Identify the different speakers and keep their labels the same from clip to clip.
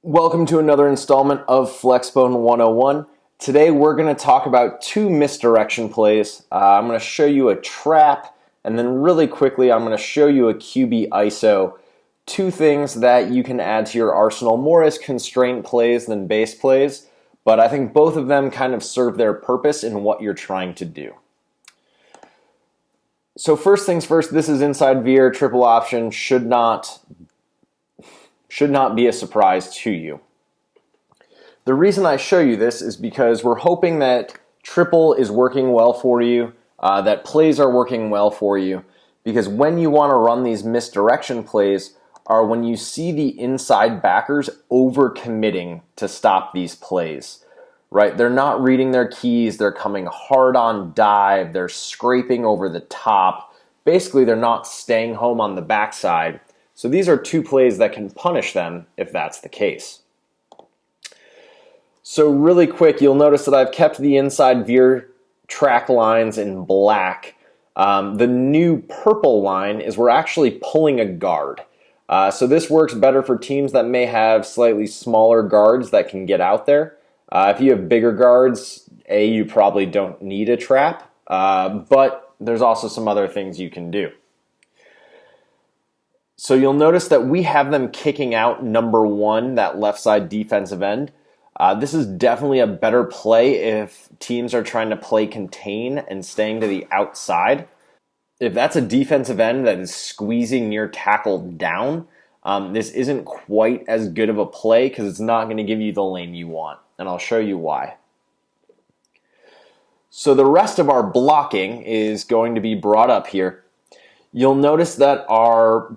Speaker 1: Welcome to another installment of Flexbone 101. Today we're going to talk about two misdirection plays. I'm going to show you a trap, and then really quickly I'm going to show you a QB ISO. Two things that you can add to your arsenal more as constraint plays than base plays, but I think both of them kind of serve their purpose in what you're trying to do. So first things first, this is inside veer, triple option, should not be a surprise to you. The reason I show you this is because we're hoping that triple is working well for you, that plays are working well for you, because when you want to run these misdirection plays are when you see the inside backers overcommitting to stop these plays, right? They're not reading their keys, they're coming hard on dive, they're scraping over the top. Basically, they're not staying home on the backside. So these are two plays that can punish them if that's the case. So really quick, you'll notice that I've kept the inside veer track lines in black. The new purple line is we're actually pulling a guard. So this works better for teams that may have slightly smaller guards that can get out there. If you have bigger guards, you probably don't need a trap, but there's also some other things you can do. So you'll notice that we have them kicking out number one, that left side defensive end. This is definitely a better play if teams are trying to play contain and staying to the outside. If that's a defensive end that is squeezing your tackle down, this isn't quite as good of a play because it's not going to give you the lane you want, and I'll show you why. So the rest of our blocking is going to be brought up here. You'll notice that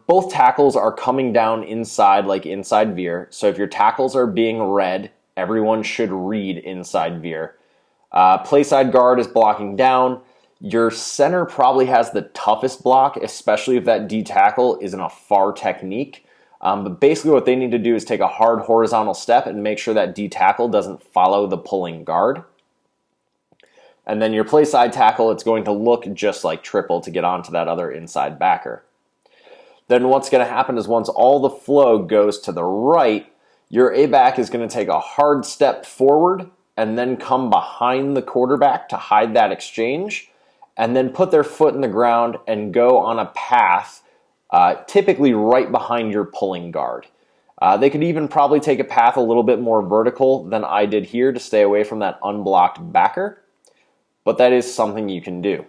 Speaker 1: both tackles are coming down inside, like inside veer. So if your tackles are being read, everyone should read inside veer. Play side guard is blocking down. Your center probably has the toughest block, especially if that D tackle is in a far technique. But basically what they need to do is take a hard horizontal step and make sure that D tackle doesn't follow the pulling guard. And then your play side tackle, it's going to look just like triple to get onto that other inside backer. Then what's going to happen is once all the flow goes to the right, your A-back is going to take a hard step forward and then come behind the quarterback to hide that exchange, and then put their foot in the ground and go on a path, typically right behind your pulling guard. They could even probably take a path a little bit more vertical than I did here to stay away from that unblocked backer. But that is something you can do.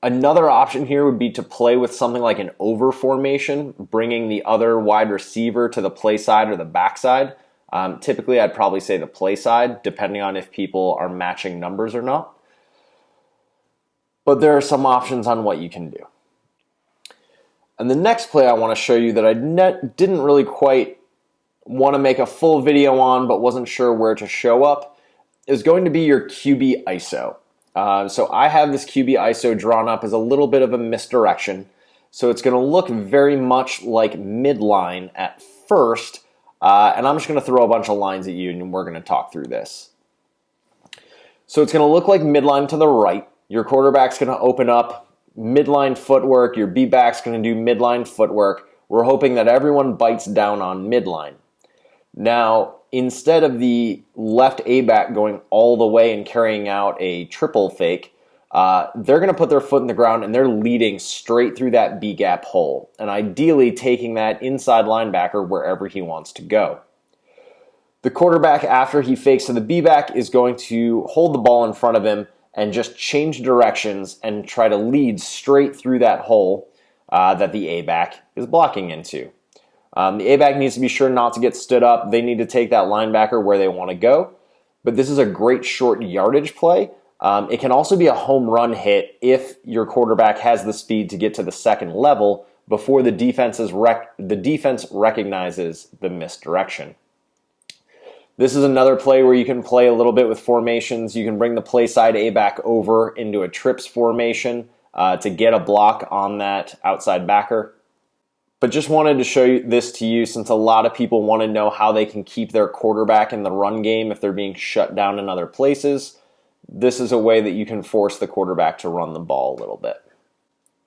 Speaker 1: Another option here would be to play with something like an over formation, bringing the other wide receiver to the play side or the back side. Typically, I'd probably say the play side, depending on if people are matching numbers or not. But there are some options on what you can do. And the next play I want to show you that I didn't really quite want to make a full video on, but wasn't sure where to show up, is going to be your QB ISO. So I have this QB ISO drawn up as a little bit of a misdirection. So it's going to look very much like midline at first. And I'm just going to throw a bunch of lines at you and we're going to talk through this. So it's going to look like midline to the right. Your quarterback's going to open up midline footwork. Your B-back's going to do midline footwork. We're hoping that everyone bites down on midline. Now, instead of the left A-back going all the way and carrying out a triple fake, they're going to put their foot in the ground and they're leading straight through that B-gap hole, and ideally taking that inside linebacker wherever he wants to go. The quarterback, after he fakes to the B-back, is going to hold the ball in front of him and just change directions and try to lead straight through that hole that the A-back is blocking into. The A-back needs to be sure not to get stood up. They need to take that linebacker where they want to go. But this is a great short yardage play. It can also be a home run hit if your quarterback has the speed to get to the second level before the defense recognizes the misdirection. This is another play where you can play a little bit with formations. You can bring the play side A-back over into a trips formation to get a block on that outside backer. But just wanted to show this to you since a lot of people want to know how they can keep their quarterback in the run game if they're being shut down in other places. This is a way that you can force the quarterback to run the ball a little bit.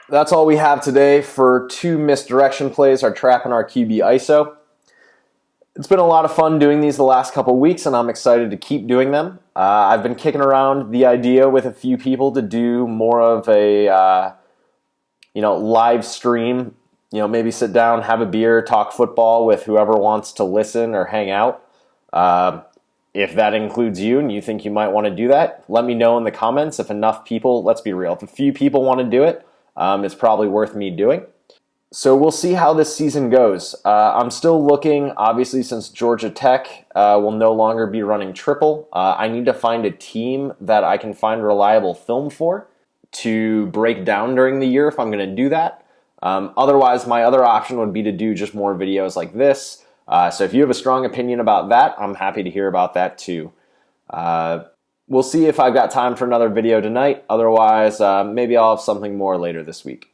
Speaker 1: That's all we have today for two misdirection plays, our trap and our QB ISO. It's been a lot of fun doing these the last couple weeks, and I'm excited to keep doing them. I've been kicking around the idea with a few people to do more of a live stream. Maybe sit down, have a beer, talk football with whoever wants to listen or hang out. If that includes you and you think you might want to do that, let me know in the comments. If enough people, let's be real, if a few people want to do it, it's probably worth me doing. So we'll see how this season goes. I'm still looking, obviously, since Georgia Tech will no longer be running triple. I need to find a team that I can find reliable film for to break down during the year if I'm going to do that. Otherwise, my other option would be to do just more videos like this. So if you have a strong opinion about that, I'm happy to hear about that too. We'll see if I've got time for another video tonight. Otherwise, maybe I'll have something more later this week.